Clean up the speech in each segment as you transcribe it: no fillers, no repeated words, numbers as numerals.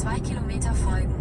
2 Kilometer folgen.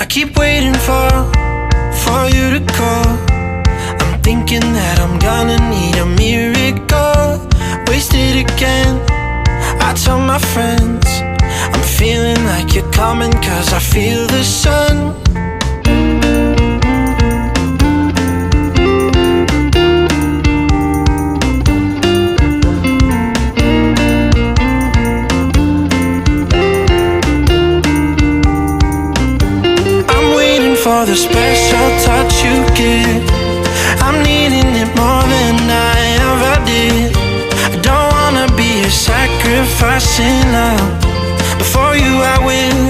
keep waiting for you to call. I'm thinking that I'm gonna need a miracle. Wasted again, I tell my friends I'm feeling like you're coming, 'cause I feel the sun. For the special touch you give, I'm needing it more than I ever did. I don't wanna be a sacrificing love. Before you I will.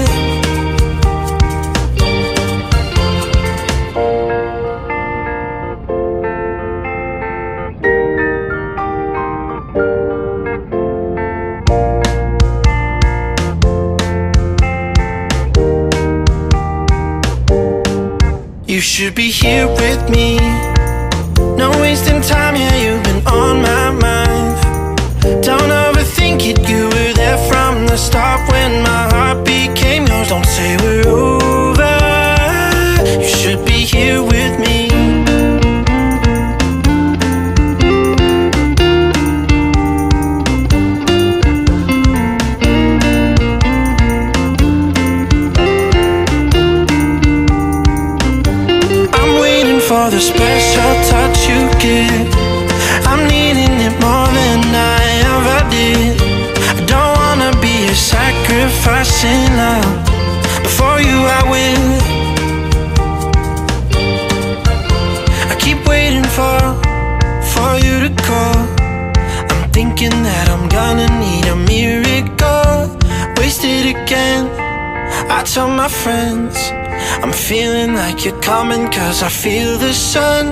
You should be here with me. No wasting time, yeah, you've been on my mind. Don't overthink it, you were there from the start when my heart became yours. Don't say we're over, you should be here with me. For the special touch you give, I'm needing it more than I ever did. I don't wanna be a sacrificing love. Before you I will. I keep waiting for you to call. I'm thinking that I'm gonna need a miracle. Wasted again, I tell my friends I'm feeling like you're coming, 'cause I feel the sun.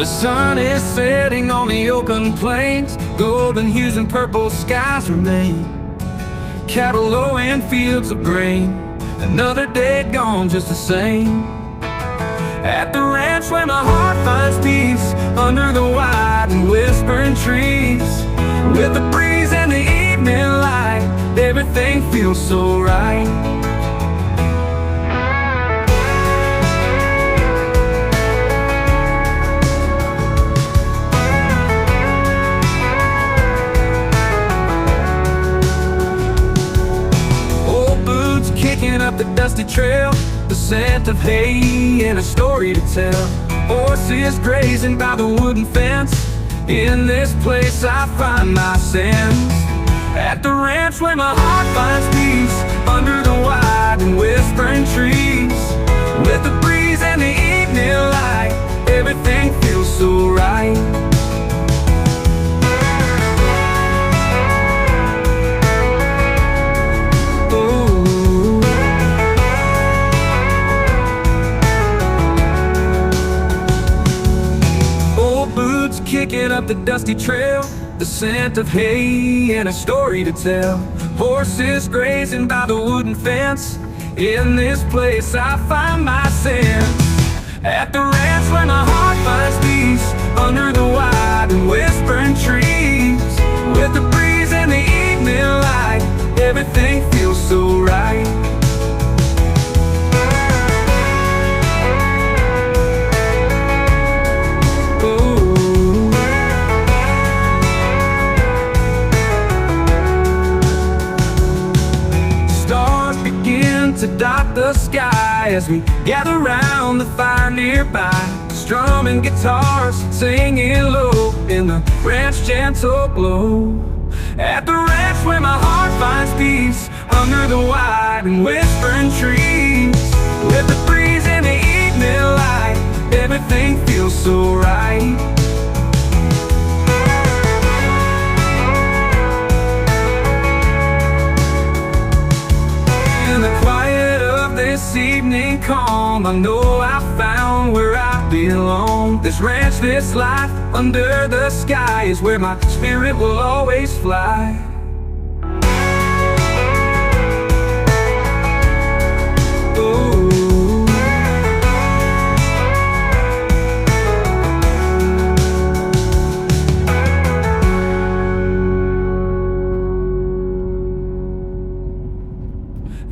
The sun is setting on the open plains. Golden hues and purple skies remain. Cattle low in fields of grain. Another day gone just the same. At the ranch where my heart finds peace, under the wide and whispering trees. With the breeze and the evening light, everything feels so right. Old boots kicking up the dusty trail, the scent of hay and a story to tell. Horses grazing by the wooden fence. In this place I find my sense. At the ranch where my heart finds peace, under the wide and whispering trees. With the breeze and the evening light, everything feels so right. Kicking up the dusty trail, the scent of hay and a story to tell. Horses grazing by the wooden fence. In this place I find my sense. At the ranch where my heart finds peace, under the wide and whispering trees. With the breeze and the evening light, everything feels so right. To dot the sky as we gather round the fire nearby, strumming guitars, singing low in the ranch gentle glow. At the ranch where my heart finds peace, under the wide and whispering trees. With the breeze and the evening light, everything feels so right. In the quiet of this evening calm, I know I found where I belong. This ranch, this life under the sky is where my spirit will always fly.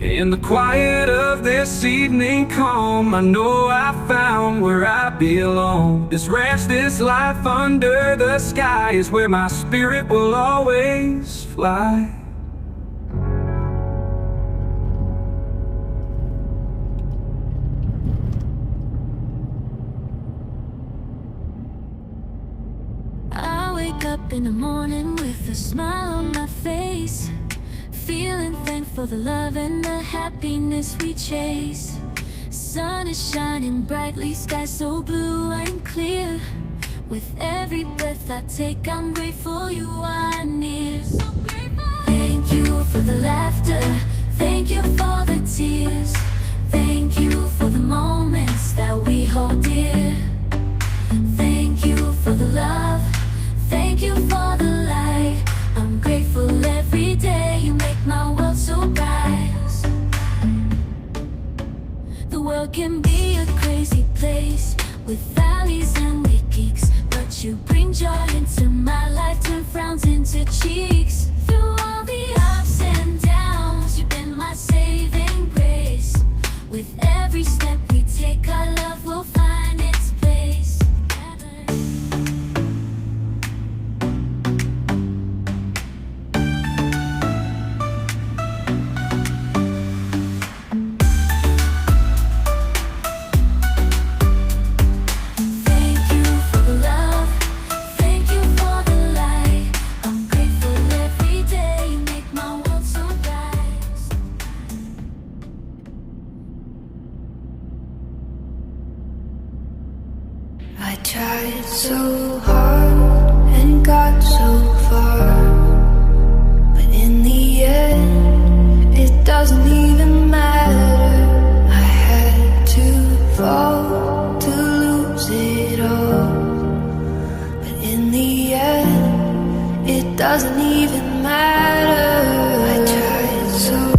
In the quiet of this evening calm, I know I found where I belong. This ranch, this life under the sky is where my spirit will always fly. I wake up in the morning with a smile on my face, feeling thankful for the love and the happiness we chase. Sun is shining brightly, sky so blue and clear. With every breath I take, I'm grateful you are near. So grateful. Thank you for the laughter, thank you for the tears. Thank you for the moments that we hold dear. Thank you for the love, thank you for the light. I'm grateful every day, you make my world so bright. The world can be a crazy place, with valleys and with geeks, but you bring joy into my life, turn frowns into cheeks. Through all the ups and downs, you've been my saving grace. With every step we take, our love will find its place. doesn't even matter. I tried so